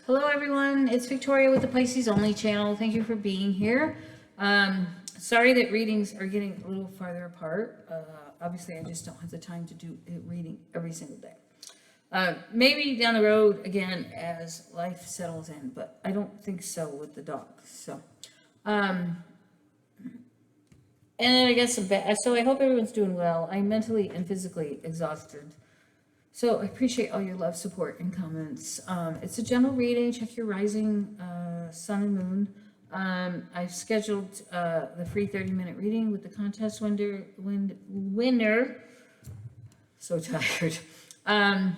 Hello everyone, it's Victoria with the Pisces Only channel. Thank you for being here. Sorry that readings are getting a little farther apart. Obviously I just don't have the time to do a reading every single day. Maybe down the road again as life settles in, but I don't think so with the dog. So, and then I guess so I hope everyone's doing well. I'm mentally and physically exhausted. So I appreciate all your love, support, and comments. It's a general reading. Check your rising sun and moon. I've scheduled the free 30-minute reading with the contest winner. So tired. Am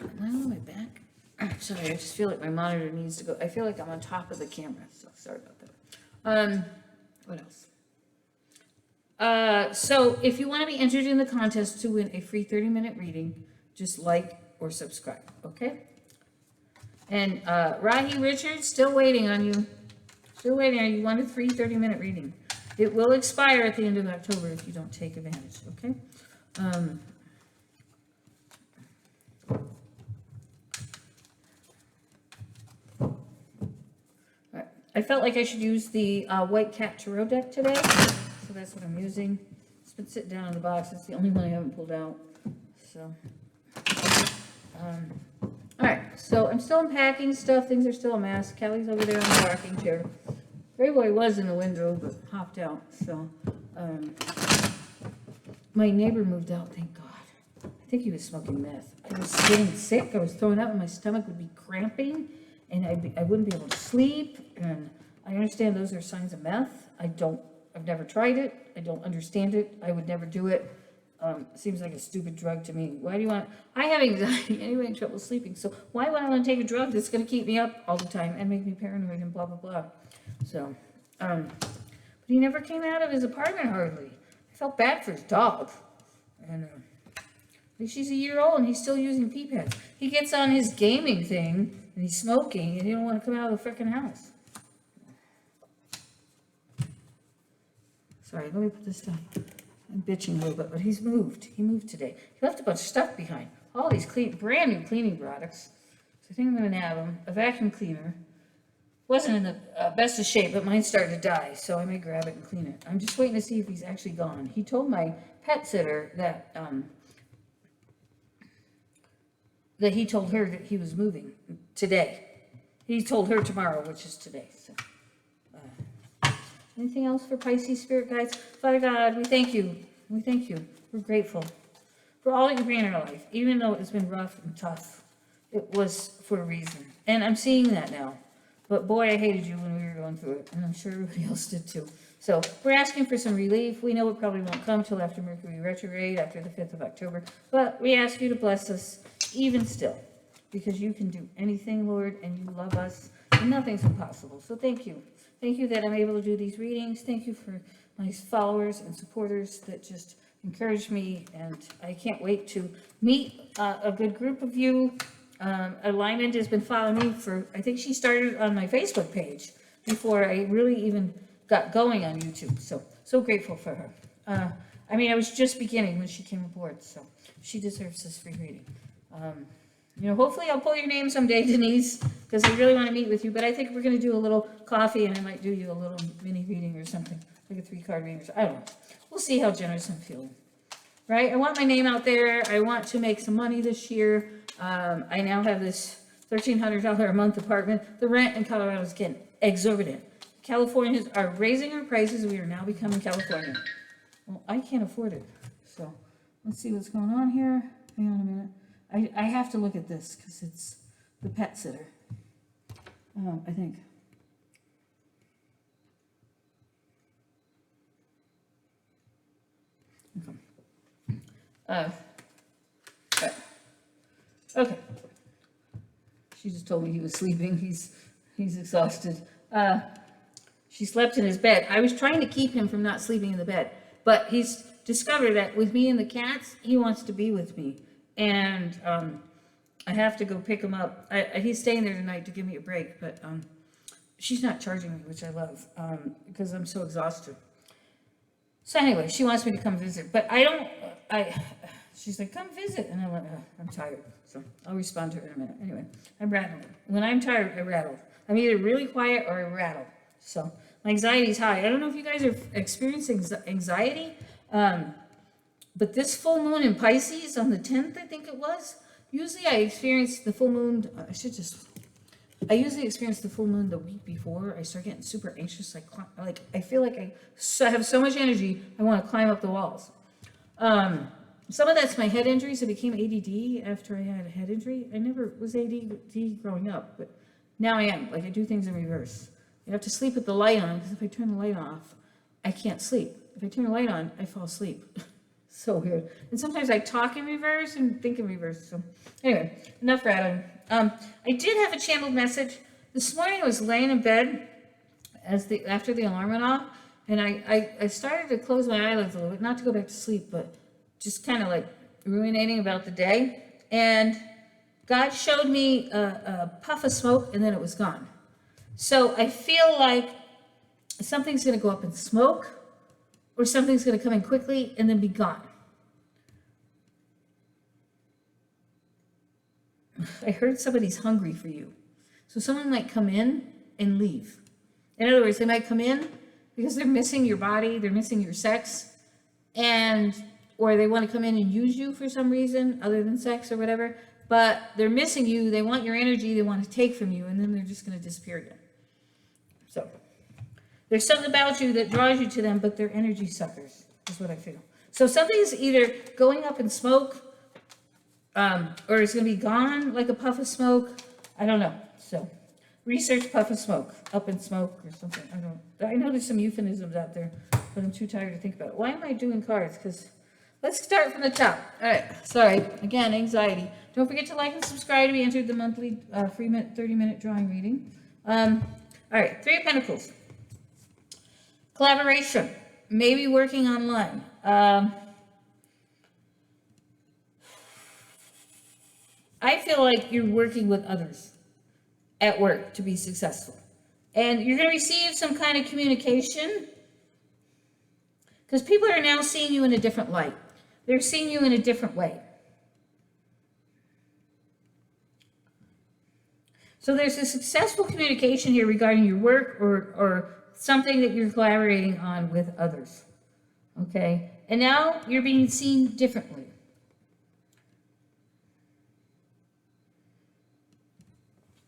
I on my back? I'm sorry, I just feel like my monitor needs to go. I feel like I'm on top of the camera, so sorry about that. What else? So if you want to be entered in the contest to win a free 30-minute reading, just like or subscribe, okay? And Rahi Richards, still waiting on you. Still waiting on you. You want a free 30-minute reading. It will expire at the end of October if you don't take advantage, okay? All right. I felt like I should use the White Cat Tarot deck today. So that's what I'm using. It's been sitting down in the box. It's the only one I haven't pulled out. So, all right. So I'm still unpacking stuff. Things are still a mess. Kelly's over there on the rocking chair. Gray Boy was in the window, but hopped out. So, my neighbor moved out. Thank God. I think he was smoking meth. I was getting sick. I was throwing up, and my stomach would be cramping, and I wouldn't be able to sleep. And I understand those are signs of meth. I've never tried it. I don't understand it. I would never do it. Seems like a stupid drug to me. Why do you want? I have anxiety anyway and trouble sleeping. So why would I want to take a drug that's going to keep me up all the time and make me paranoid and blah, blah, blah. So, but he never came out of his apartment hardly. I felt bad for his dog. And at least she's a year old and he's still using pee pads. He gets on his gaming thing and he's smoking and he don't want to come out of the frickin' house. Sorry, let me put this down. I'm bitching a little bit, but he's moved. He moved today. He left a bunch of stuff behind. All these brand new cleaning products. So I think I'm going to nab him. A vacuum cleaner. Wasn't in the best of shape, but mine started to die, so I may grab it and clean it. I'm just waiting to see if he's actually gone. He told my pet sitter that he told her that he was moving today. He told her tomorrow, which is today. So. Anything else for Pisces spirit guides? Father God, we thank you. We thank you. We're grateful for all that you bring in our life. Even though it's been rough and tough, it was for a reason. And I'm seeing that now. But boy, I hated you when we were going through it. And I'm sure everybody else did too. So we're asking for some relief. We know it probably won't come till after Mercury retrograde, after the 5th of October. But we ask you to bless us even still. Because you can do anything, Lord, and you love us. And nothing's impossible. So thank you. Thank you that I'm able to do these readings. Thank you for my followers and supporters that just encourage me. And I can't wait to meet a good group of you. Alignment has been following me for, I think she started on my Facebook page before I really even got going on YouTube. So grateful for her. I mean, I was just beginning when she came aboard. So she deserves this free reading. Hopefully I'll pull your name someday, Denise, because I really want to meet with you. But I think we're going to do a little coffee, and I might do you a little mini reading or something, like a 3-card reading. I don't know. We'll see how generous I'm feeling. Right? I want my name out there. I want to make some money this year. I now have this $1,300 a month apartment. The rent in Colorado is getting exorbitant. Californians are raising our prices. We are now becoming California. Well, I can't afford it. So let's see what's going on here. Hang on a minute. I have to look at this because it's the pet sitter. I think. Okay. Okay. She just told me he was sleeping. He's exhausted. She slept in his bed. I was trying to keep him from not sleeping in the bed, but he's discovered that with me and the cats, he wants to be with me. And I have to go pick him up. He's staying there tonight to give me a break, but she's not charging me, which I love, because I'm so exhausted. So anyway, she wants me to come visit, but she's like, come visit. And I went, I'm tired. So I'll respond to her in a minute. Anyway, I'm rattling. When I'm tired, I rattle. I'm either really quiet or I rattle. So my anxiety is high. I don't know if you guys are experiencing anxiety, but this full moon in Pisces on the 10th, I think it was, usually I experience the full moon, I usually experience the full moon the week before. I start getting super anxious. I feel like I have so much energy, I want to climb up the walls. Some of that's my head injuries. I became ADD after I had a head injury. I never was ADD growing up, but now I am. Like, I do things in reverse. You have to sleep with the light on, because if I turn the light off, I can't sleep. If I turn the light on, I fall asleep. So weird. And sometimes I talk in reverse and think in reverse. So anyway, enough rattling. I did have a channeled message. This morning I was laying in bed after the alarm went off, and I started to close my eyelids a little bit, not to go back to sleep, but just kind of like ruminating about the day. And God showed me a puff of smoke, and then it was gone. So I feel like something's going to go up in smoke, or something's going to come in quickly and then be gone. I heard somebody's hungry for you. So someone might come in and leave. In other words, they might come in because they're missing your body, they're missing your sex, or they want to come in and use you for some reason other than sex or whatever, but they're missing you, they want your energy, they want to take from you, and then they're just going to disappear again. So there's something about you that draws you to them, but they're energy suckers, is what I feel. So something's either going up in smoke, or it's going to be gone like a puff of smoke. I don't know. So research puff of smoke, up in smoke or something. I know there's some euphemisms out there, but I'm too tired to think about it. Why am I doing cards? Because let's start from the top. All right. Sorry. Again, anxiety. Don't forget to like and subscribe to be entered the monthly free 30-minute drawing reading. All right. 3 of Pentacles. Collaboration. Maybe working online. I feel like you're working with others at work to be successful. And you're going to receive some kind of communication because people are now seeing you in a different light. They're seeing you in a different way. So there's a successful communication here regarding your work or something that you're collaborating on with others. Okay? And now you're being seen differently.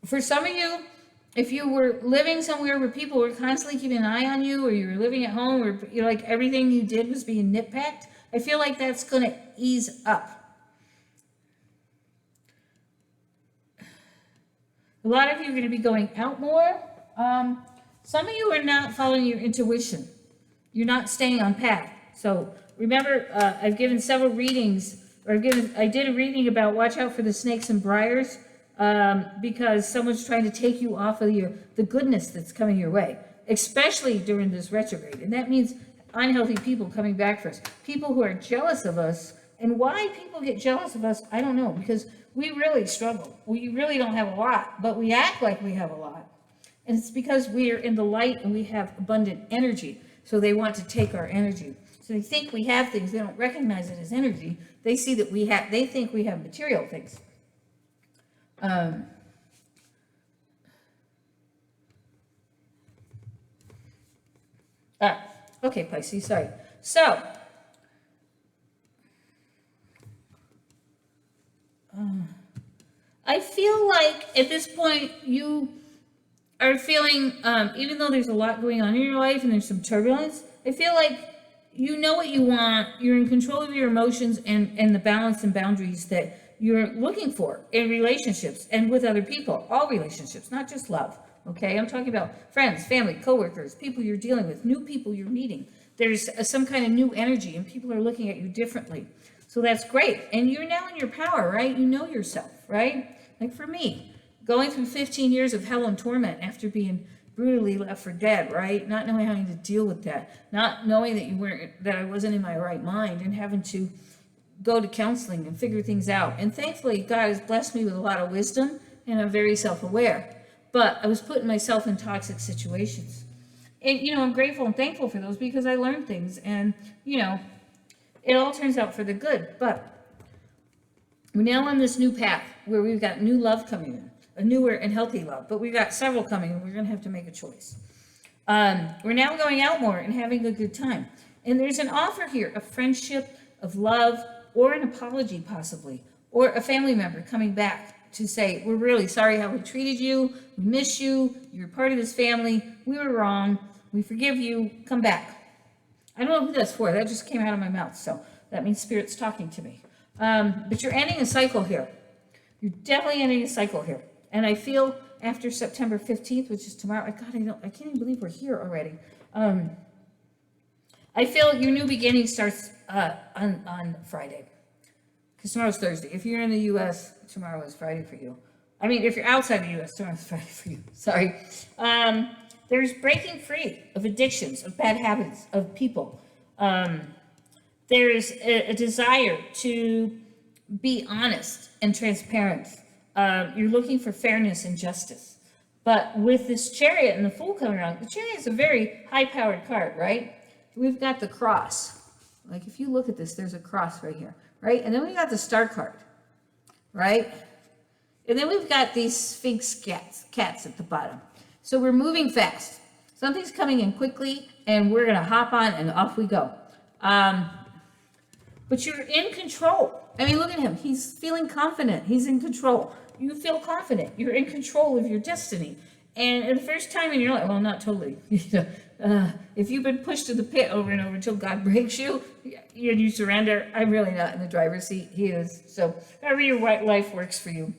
For some of you, if you were living somewhere where people were constantly keeping an eye on you, or you were living at home where like everything you did was being nitpicked, I feel like that's going to ease up. A lot of you are going to be going out more. Some of you are not following your intuition. You're not staying on path. So remember, I've given several readings, I did a reading about watch out for the snakes and briars. Because someone's trying to take you off of the goodness that's coming your way, especially during this retrograde. And that means unhealthy people coming back for us, people who are jealous of us. And why people get jealous of us, I don't know, because we really struggle. We really don't have a lot, but we act like we have a lot. And it's because we are in the light and we have abundant energy. So they want to take our energy. So they think we have things. They don't recognize it as energy. They see that they think we have material things. Okay, Pisces, sorry. So, I feel like at this point you are feeling, even though there's a lot going on in your life and there's some turbulence, I feel like you know what you want, you're in control of your emotions and the balance and boundaries that you're looking for in relationships and with other people, all relationships, not just love, okay? I'm talking about friends, family, coworkers, people you're dealing with, new people you're meeting. There's some kind of new energy and people are looking at you differently. So that's great. And you're now in your power, right? You know yourself, right? Like for me, going through 15 years of hell and torment after being brutally left for dead, right? Not knowing how to deal with that, not knowing that I wasn't in my right mind and having to go to counseling and figure things out. And thankfully, God has blessed me with a lot of wisdom and I'm very self-aware. But I was putting myself in toxic situations. And, I'm grateful and thankful for those because I learned things and, it all turns out for the good. But We're now on this new path where we've got new love coming in, a newer and healthy love, but we've got several coming, and we're going to have to make a choice. We're now going out more and having a good time. And there's an offer here of friendship, of love, or an apology possibly, or a family member coming back to say, we're really sorry how we treated you, we miss you, you're part of this family, we were wrong, we forgive you, come back. I don't know who that's for, that just came out of my mouth, so that means Spirit's talking to me. But you're ending a cycle here. You're definitely ending a cycle here. And I feel after September 15th, which is tomorrow, I can't even believe we're here already. I feel your new beginning starts on Friday. Because tomorrow's Thursday. If you're in the U.S., tomorrow is Friday for you. I mean, if you're outside the U.S., tomorrow's Friday for you. Sorry. There's breaking free of addictions, of bad habits, of people. There's a desire to be honest and transparent. You're looking for fairness and justice. But with this Chariot and the Fool coming around, the Chariot is a very high-powered card, right? We've got the cross. Like, if you look at this, there's a cross right here, right? And then we got the Star card, right? And then we've got these Sphinx cats at the bottom. So we're moving fast. Something's coming in quickly, and we're going to hop on, and off we go. But you're in control. I mean, look at him. He's feeling confident. He's in control. You feel confident. You're in control of your destiny. And the first time in your life, well, not totally. If you've been pushed to the pit over and over until God breaks you, and you surrender, I'm really not in the driver's seat. He is. So however your life works for you.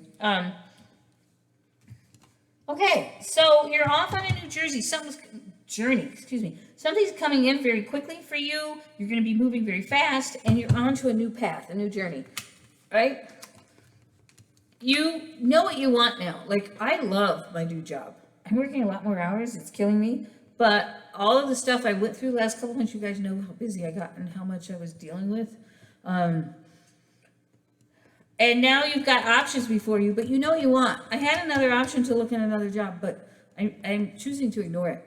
Okay, so you're off on a New Jersey. Something's coming in very quickly for you. You're going to be moving very fast, and you're on to a new path, a new journey, right? You know what you want now. Like, I love my new job. I'm working a lot more hours. It's killing me. But all of the stuff I went through the last couple months, you guys know how busy I got and how much I was dealing with. And now you've got options before you, but you know what you want. I had another option to look at another job, but I'm choosing to ignore it.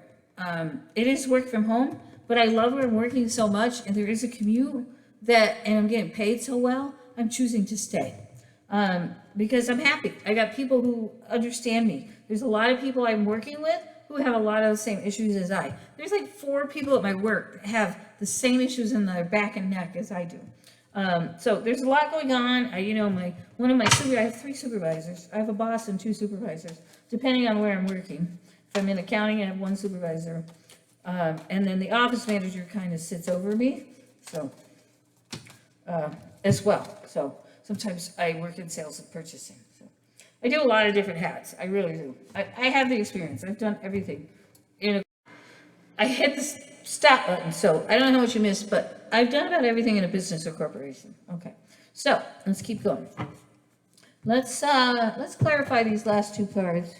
It is work from home, but I love where I'm working so much, and there is a commute and I'm getting paid so well, I'm choosing to stay. Because I'm happy. I got people who understand me. There's a lot of people I'm working with who have a lot of the same issues as I. There's like 4 people at my work that have the same issues in their back and neck as I do. So there's a lot going on. I have 3 supervisors. I have a boss and 2 supervisors, depending on where I'm working. If I'm in accounting, I have 1 supervisor. And then the office manager kind of sits over me, so as well. So sometimes I work in sales and purchasing. So I do a lot of different hats. I really do. I have the experience. I've done everything. I hit the stop button, so I don't know what you missed, but I've done about everything in a business or corporation. Okay, so let's keep going. Let's clarify these last 2 cards.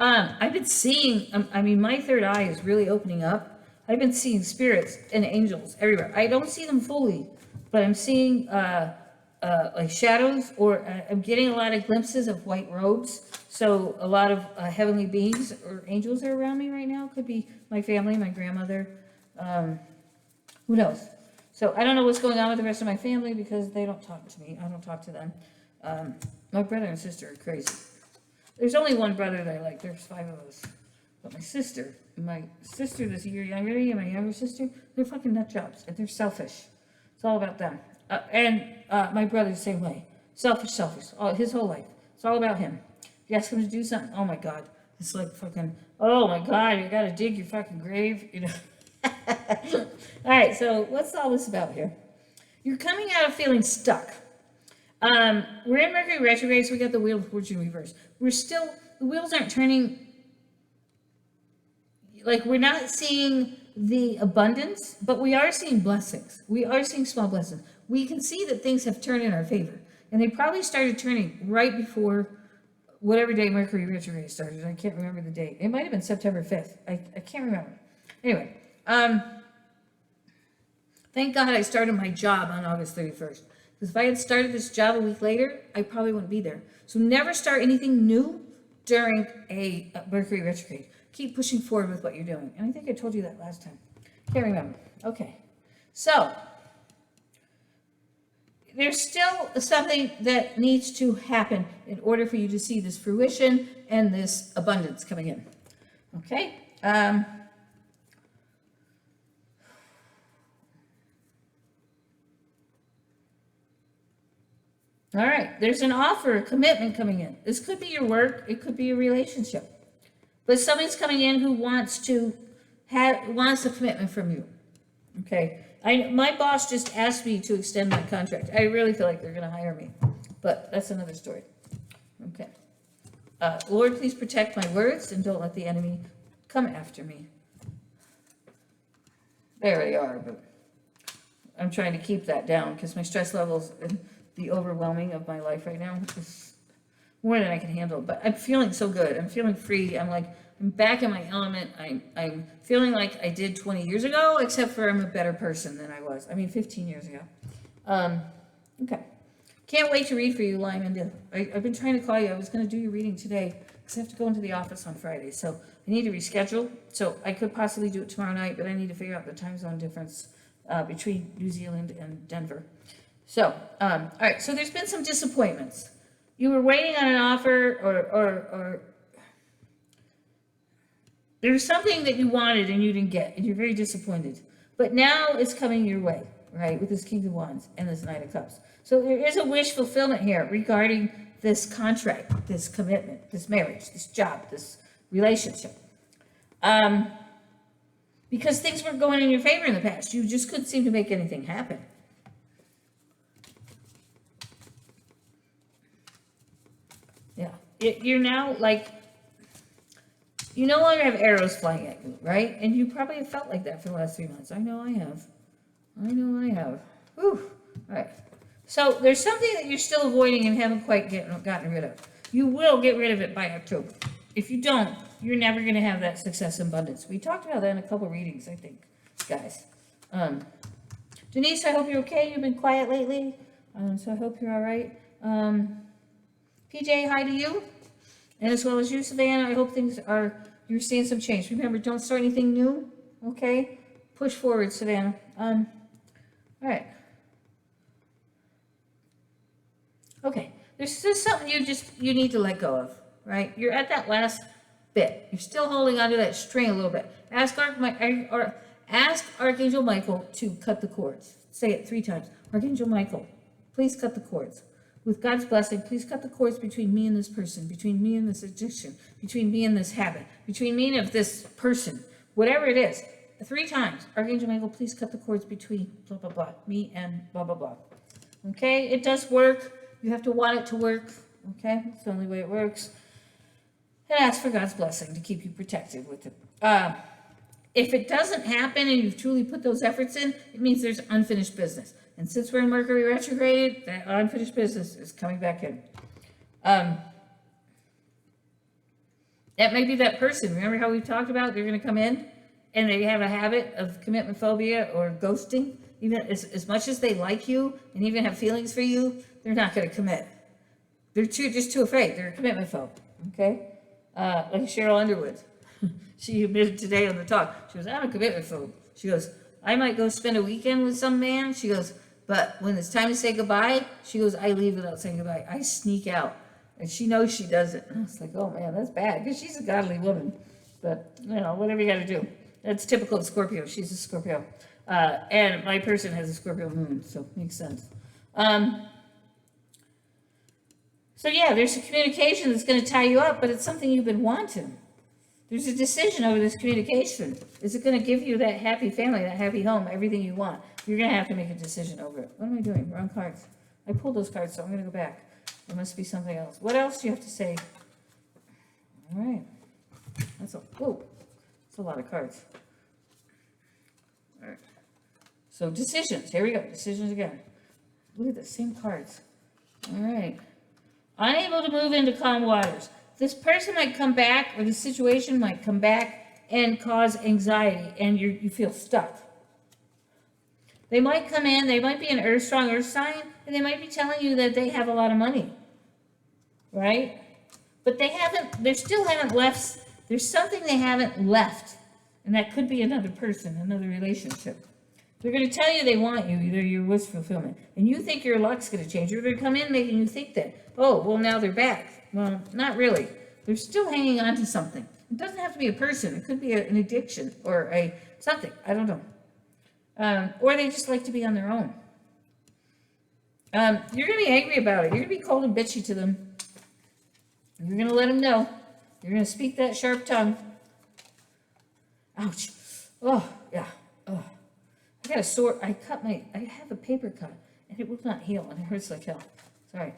I've been seeing, my third eye is really opening up. I've been seeing spirits and angels everywhere. I don't see them fully, but I'm seeing like shadows, or I'm getting a lot of glimpses of white robes. So a lot of heavenly beings or angels are around me right now. Could be my family, my grandmother, who knows? So I don't know what's going on with the rest of my family because they don't talk to me. I don't talk to them. My brother and sister are crazy. There's only one brother that I like. There's 5 of us. But my sister that's a year younger than me, and my younger sister, they're fucking nut jobs, and they're selfish. It's all about them. And my brother's the same way. Selfish. His whole life. It's all about him. If you ask him to do something, oh my God. It's like fucking, oh my God, you gotta dig your fucking grave, you know. All right, so what's all this about here? You're coming out of feeling stuck. We're in Mercury retrograde, so we got the Wheel of Fortune reverse. The wheels aren't turning, like we're not seeing the abundance, but we are seeing blessings. We are seeing small blessings. We can see that things have turned in our favor. And they probably started turning right before whatever day Mercury retrograde started. I can't remember the date. It might have been September 5th. I can't remember. Anyway, thank God I started my job on August 31st. Because if I had started this job a week later, I probably wouldn't be there. So never start anything new during a Mercury retrograde. Keep pushing forward with what you're doing. And I think I told you that last time. Can't remember. Okay. So, there's still something that needs to happen in order for you to see this fruition and this abundance coming in. Okay? All right, there's an offer, a commitment coming in. This could be your work, it could be your relationship. But somebody's coming in who wants a commitment from you. Okay? My boss just asked me to extend my contract. I really feel like they're going to hire me, but that's another story. Okay. Lord, please protect my words and don't let the enemy come after me. They already are, but I'm trying to keep that down because my stress levels and the overwhelming of my life right now is more than I can handle. But I'm feeling so good. I'm feeling free. I'm back in my element. I'm feeling like I did 20 years ago, except for I'm a better person than I was. 15 years ago. Okay. Can't wait to read for you, Lyman. I've been trying to call you. I was going to do your reading today because I have to go into the office on Friday. So I need to reschedule. So I could possibly do it tomorrow night, but I need to figure out the time zone difference between New Zealand and Denver. So, all right. So there's been some disappointments. You were waiting on an offer or there's something that you wanted and you didn't get, and you're very disappointed. But now it's coming your way, right, with this King of Wands and this Knight of Cups. So there is a wish fulfillment here regarding this contract, this commitment, this marriage, this job, this relationship. Because things weren't going in your favor in the past. You just couldn't seem to make anything happen. Yeah. You're now like... You no longer have arrows flying at you, right? And you probably have felt like that for the last 3 months. I know I have. Whew. All right. So there's something that you're still avoiding and haven't quite gotten rid of. You will get rid of it by October. If you don't, you're never going to have that success and abundance. We talked about that in a couple readings, I think, guys. Denise, I hope you're okay. You've been quiet lately, so I hope you're all right. PJ, hi to you. And as well as you, Savannah, I hope you're seeing some change. Remember, don't start anything new, okay? Push forward, Savannah. All right. Okay, there's just something you need to let go of, right? You're at that last bit. You're still holding onto that string a little bit. Ask Archangel Michael to cut the cords. Say it 3 times. Archangel Michael, please cut the cords. With God's blessing, please cut the cords between me and this person, between me and this addiction, between me and this habit, between me and this person, whatever it is. 3 times. Archangel Michael, please cut the cords between blah, blah, blah, me and blah, blah, blah. Okay? It does work. You have to want it to work. Okay? It's the only way it works. And ask for God's blessing to keep you protected with it. If it doesn't happen and you've truly put those efforts in, it means there's unfinished business. And since we're in Mercury retrograde, that unfinished business is coming back in. That may be that person. Remember how we talked about they're going to come in and they have a habit of commitment phobia or ghosting? Even as much as they like you and even have feelings for you, they're not going to commit. They're just too afraid. They're a commitment phobe. Okay? Like Cheryl Underwood. She admitted today on the talk. She goes, I'm a commitment phobe. She goes, I might go spend a weekend with some man. She goes, but when it's time to say goodbye, she goes, I leave without saying goodbye. I sneak out. And she knows she does it. And I was like, oh man, that's bad. Because she's a godly woman. But, whatever you got to do. That's typical of Scorpio. She's a Scorpio. And my person has a Scorpio moon, so it makes sense. So yeah, there's a communication that's going to tie you up, but it's something you've been wanting. There's a decision over this communication. Is it going to give you that happy family, that happy home, everything you want? You're going to have to make a decision over it. What am I doing? Wrong cards. I pulled those cards, so I'm going to go back. There must be something else. What else do you have to say? All right. That's a lot of cards. All right. So decisions. Here we go. Decisions again. Look at the same cards. All right. Unable to move into calm waters. This person might come back, or the situation might come back and cause anxiety, and you feel stuck. They might come in, they might be an strong earth sign, and they might be telling you that they have a lot of money, right? But they still haven't left, there's something they haven't left, and that could be another person, another relationship. They're going to tell you they want you, either your wish fulfillment. And you think your luck's going to change. They're going to come in making you think that, oh, well, now they're back. Well, not really. They're still hanging on to something. It doesn't have to be a person. It could be an addiction or a something. I don't know. Or they just like to be on their own. You're going to be angry about it. You're going to be cold and bitchy to them. You're going to let them know. You're going to speak that sharp tongue. Ouch. Oh, yeah. Oh. I got a sore. I have a paper cut, and it will not heal, and it hurts like hell. Sorry.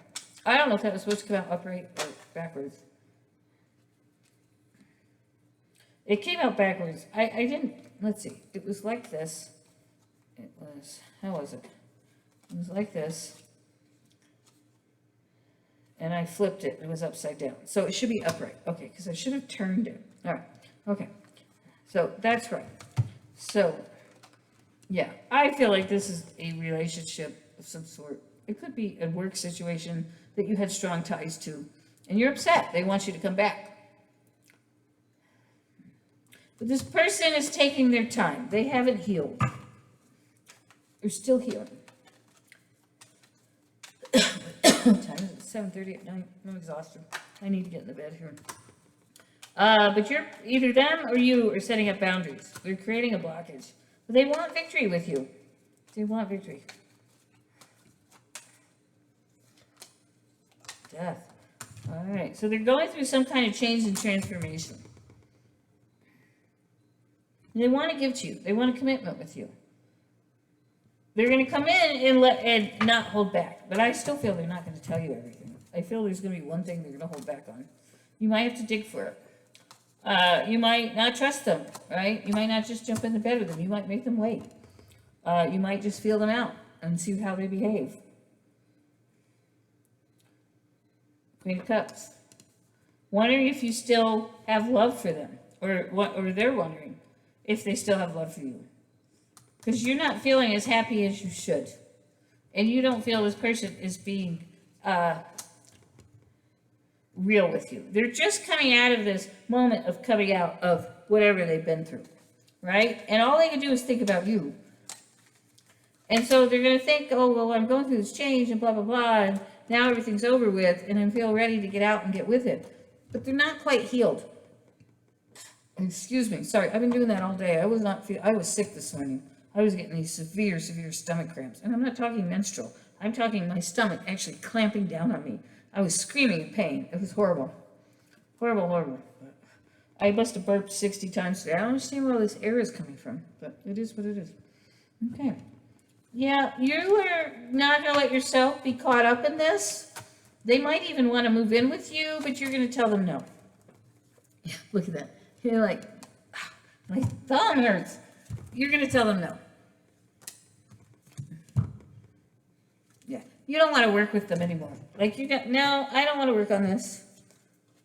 I don't know if that was supposed to come out upright or backwards. It came out backwards. I didn't, let's see. It was like this. It was, how was it? It was like this. And I flipped it. It was upside down. So it should be upright. Okay, because I should have turned it. All right. Okay. So that's right. So, yeah. I feel like this is a relationship of some sort. It could be a work situation that you had strong ties to. And you're upset. They want you to come back. But this person is taking their time. They haven't healed. They're still healing. What time is it? 7:30 at night. I'm exhausted. I need to get in the bed here. But you're either them or you are setting up boundaries. They're creating a blockage. But they want victory with you. They want victory. Death. All right. So they're going through some kind of change and transformation. And they want to give to you. They want a commitment with you. They're going to come in and not hold back. But I still feel they're not going to tell you everything. I feel there's going to be one thing they're going to hold back on. You might have to dig for it. You might not trust them, right? You might not just jump in the bed with them. You might make them wait. You might just feel them out and see how they behave. Queen of Cups. Wondering if you still have love for them. Or they're wondering if they still have love for you. Because you're not feeling as happy as you should. And you don't feel this person is being real with you. They're just coming out of this moment of coming out of whatever they've been through. Right? And all they can do is think about you. And so they're going to think, oh, well, I'm going through this change and blah, blah, blah. And now everything's over with. And I feel ready to get out and get with it. But they're not quite healed. Excuse me. Sorry. I've been doing that all day. I was sick this morning. I was getting these severe stomach cramps. And I'm not talking menstrual. I'm talking my stomach actually clamping down on me. I was screaming in pain. It was horrible. Horrible, horrible. I must have burped 60 times today. I don't understand where all this air is coming from. But it is what it is. Okay. Yeah, you are not going to let yourself be caught up in this. They might even want to move in with you, but you're going to tell them no. Yeah, look at that. You're like, my thumb hurts. You're going to tell them no. Yeah. You don't want to work with them anymore. Like, no, I don't want to work on this.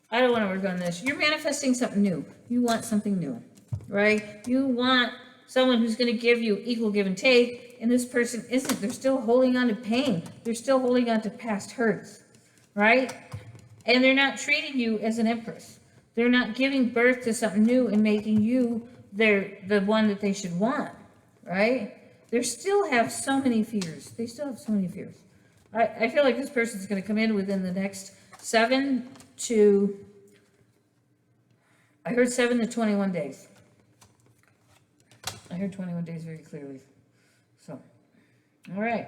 I don't want to work on this. You're manifesting something new. You want something new, right? You want someone who's going to give you equal give and take, and this person isn't. They're still holding on to pain. They're still holding on to past hurts, right? And they're not treating you as an empress. They're not giving birth to something new and making you the one that they should want, right? They still have so many fears. They still have so many fears. I feel like this person's going to come in within the next 7 to 21 days. I heard 21 days very clearly. So, all right.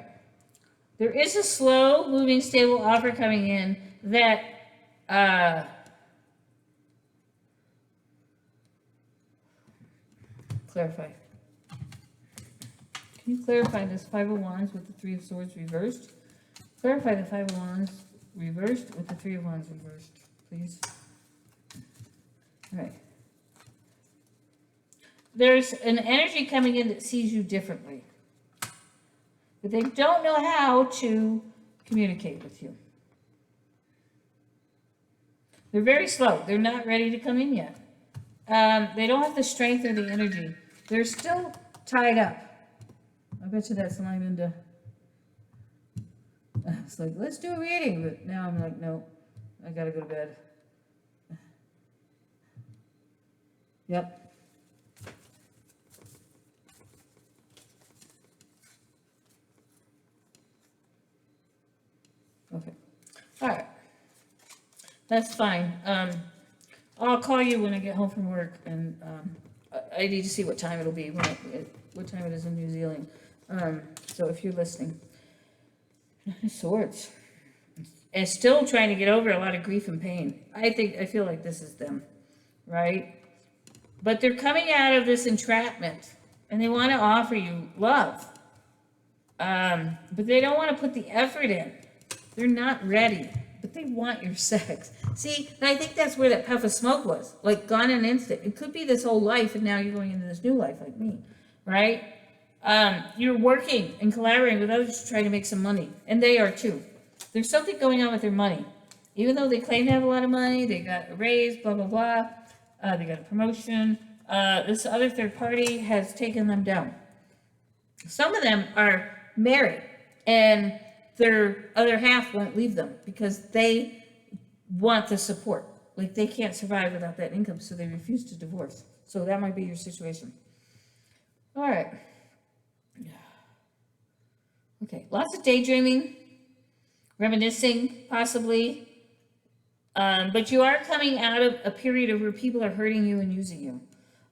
There is a slow moving stable offer coming in that clarify. Can you clarify this Five of Wands with the Three of Swords reversed? Clarify the Five of Wands reversed with the Three of Wands reversed, please. All right. There's an energy coming in that sees you differently. But they don't know how to communicate with you. They're very slow. They're not ready to come in yet. They don't have the strength or the energy. They're still tied up. I bet you that's line into... It's like, let's do a reading. But now I'm like, no, I got to go to bed. Yep. That's fine. I'll call you when I get home from work, and I need to see what time it'll be, what time it is in New Zealand. So if you're listening. Nine of Swords. And still trying to get over a lot of grief and pain. I feel like this is them, right? But they're coming out of this entrapment, and they want to offer you love. But they don't want to put the effort in. They're not ready, but they want your sex. See, and I think that's where that puff of smoke was, like gone in an instant. It could be this whole life, and now you're going into this new life like me, right? You're working and collaborating with others to try to make some money, and they are too. There's something going on with their money. Even though they claim to have a lot of money, they got a raise, blah, blah, blah. They got a promotion. This other third party has taken them down. Some of them are married, and their other half won't leave them because they want the support. Like, they can't survive without that income, so they refuse to divorce. So that might be your situation. All right. Okay, lots of daydreaming, reminiscing, possibly. But you are coming out of a period of where people are hurting you and using you.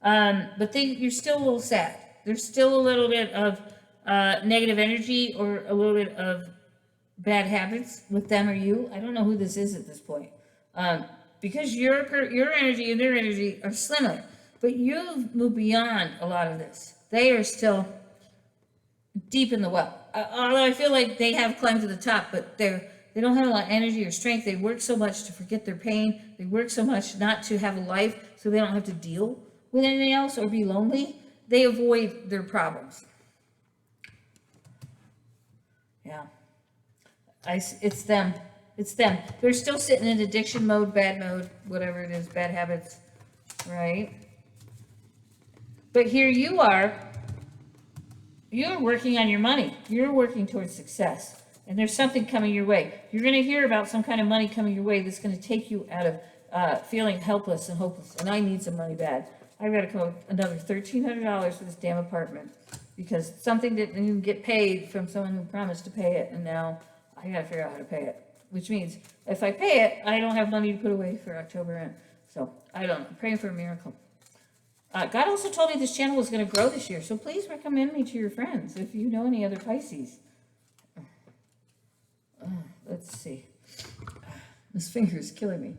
But you're still a little sad. There's still a little bit of negative energy or a little bit of bad habits with them or you. I don't know who this is at this point. Because your energy and their energy are similar. But you've moved beyond a lot of this. They are still deep in the well. Although I feel like they have climbed to the top, but they don't have a lot of energy or strength. They work so much to forget their pain. They work so much not to have a life so they don't have to deal with anything else or be lonely. They avoid their problems. Yeah. It's them. It's them. They're still sitting in addiction mode, bad mode, whatever it is, bad habits, right? But here you are. You're working on your money. You're working towards success. And there's something coming your way. You're going to hear about some kind of money coming your way that's going to take you out of feeling helpless and hopeless. And I need some money bad. I've got to come up with another $1,300 for this damn apartment because something didn't even get paid from someone who promised to pay it. And now I got to figure out how to pay it. Which means if I pay it, I don't have money to put away for October end. So I don't know. I'm praying for a miracle. God also told me this channel was going to grow this year, so please recommend me to your friends if you know any other Pisces. Let's see. This finger is killing me.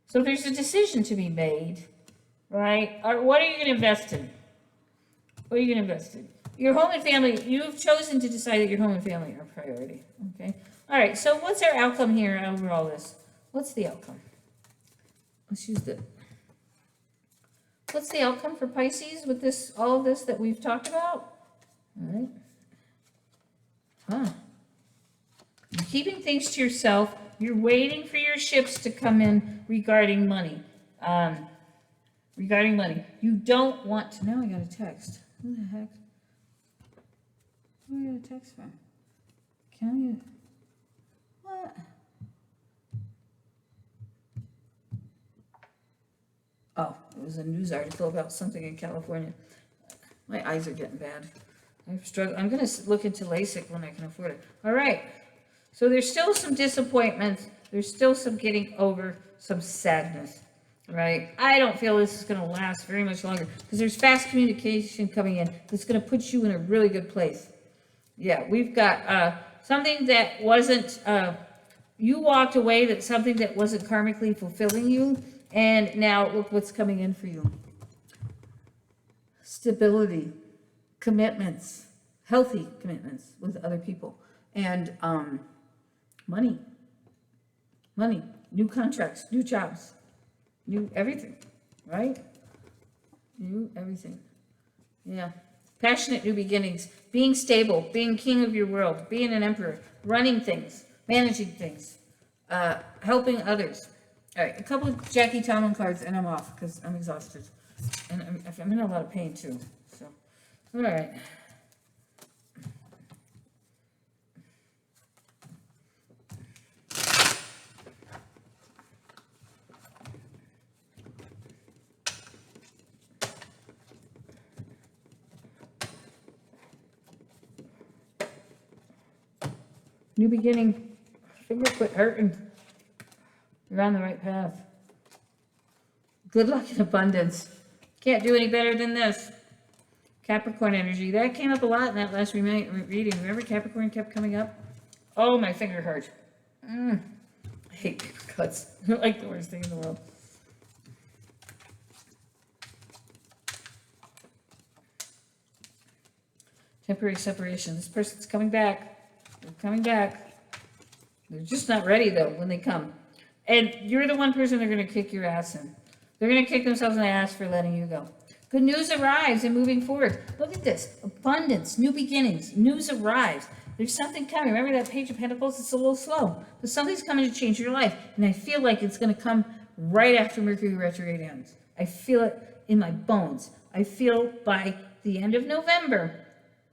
So there's a decision to be made, right? What are you going to invest in? What are you going to invest in? Your home and family, you've chosen to decide that your home and family are priority, okay? All right, so what's our outcome here over all this? What's the outcome? Let's use what's the outcome for Pisces with this, all of this that we've talked about? All right. You're keeping things to yourself. You're waiting for your ships to come in regarding money. Regarding money. You don't want to, now I got a text. Who the heck? Who I got a text from? Can you? What? Oh, it was a news article about something in California. My eyes are getting bad. I'm going to look into LASIK when I can afford it. All right. So there's still some disappointments. There's still some getting over, some sadness, right? I don't feel this is going to last very much longer because there's fast communication coming in that's going to put you in a really good place. Yeah, we've got something that wasn't, you walked away, that something that wasn't karmically fulfilling you, and now look what's coming in for you. Stability, commitments, healthy commitments with other people, and money, new contracts, new jobs, new everything, right? New everything. Yeah. Passionate new beginnings, being stable, being king of your world, being an emperor, running things, managing things, helping others. All right, a couple of Jackie Tomlin cards and I'm off because I'm exhausted. And I'm in a lot of pain too. So, all right. new beginning. Finger quit hurting. You're on the right path. Good luck and abundance. Can't do any better than this. Capricorn energy. That came up a lot in that last reading. Remember Capricorn kept coming up? Oh, my finger hurt. I hate paper cuts. They're like the worst thing in the world. Temporary separation. This person's coming back. They're coming back. They're just not ready, though, when they come. And you're the one person they're going to kick your ass in. They're going to kick themselves in the ass for letting you go. Good news arrives and moving forward. Look at this. Abundance, new beginnings. News arrives. There's something coming. Remember that Page of Pentacles? It's a little slow. But something's coming to change your life. And I feel like it's going to come right after Mercury retrograde ends. I feel it in my bones. I feel by the end of November,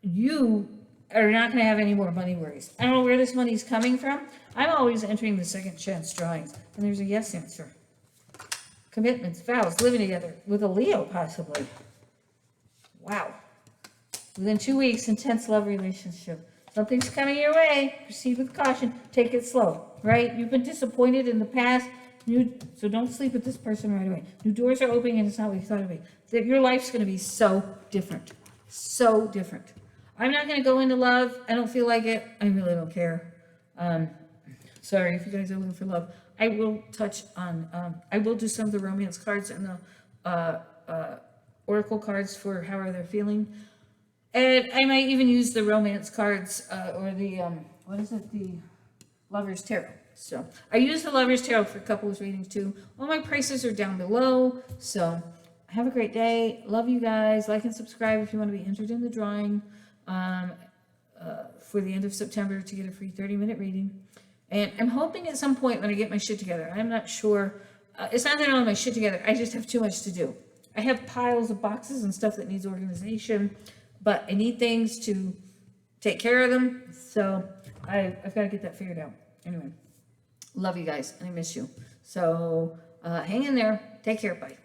you are not going to have any more money worries. I don't know where this money is coming from. I'm always entering the second chance drawings. And there's a yes answer. Commitments, vows, living together with a Leo, possibly. Wow. Within 2 weeks, intense love relationship. Something's coming your way. Proceed with caution. Take it slow, right? You've been disappointed in the past. So don't sleep with this person right away. New doors are opening and it's not what you thought it would be. Your life's going to be so different. So different. I'm not going to go into love. I don't feel like it. I really don't care. Sorry if you guys are looking for love. I will touch on, I will do some of the romance cards and the oracle cards for how are they feeling. And I might even use the romance cards or the, what is it? The Lover's Tarot. So I use the Lover's Tarot for couples readings too. All my prices are down below. So have a great day. Love you guys. Like and subscribe if you want to be entered in the drawing for the end of September to get a free 30-minute reading. And I'm hoping at some point when I get my shit together, I'm not sure. It's not that I don't have my shit together. I just have too much to do. I have piles of boxes and stuff that needs organization, but I need things to take care of them. So I've got to get that figured out. Anyway, love you guys and I miss you. So hang in there. Take care. Bye.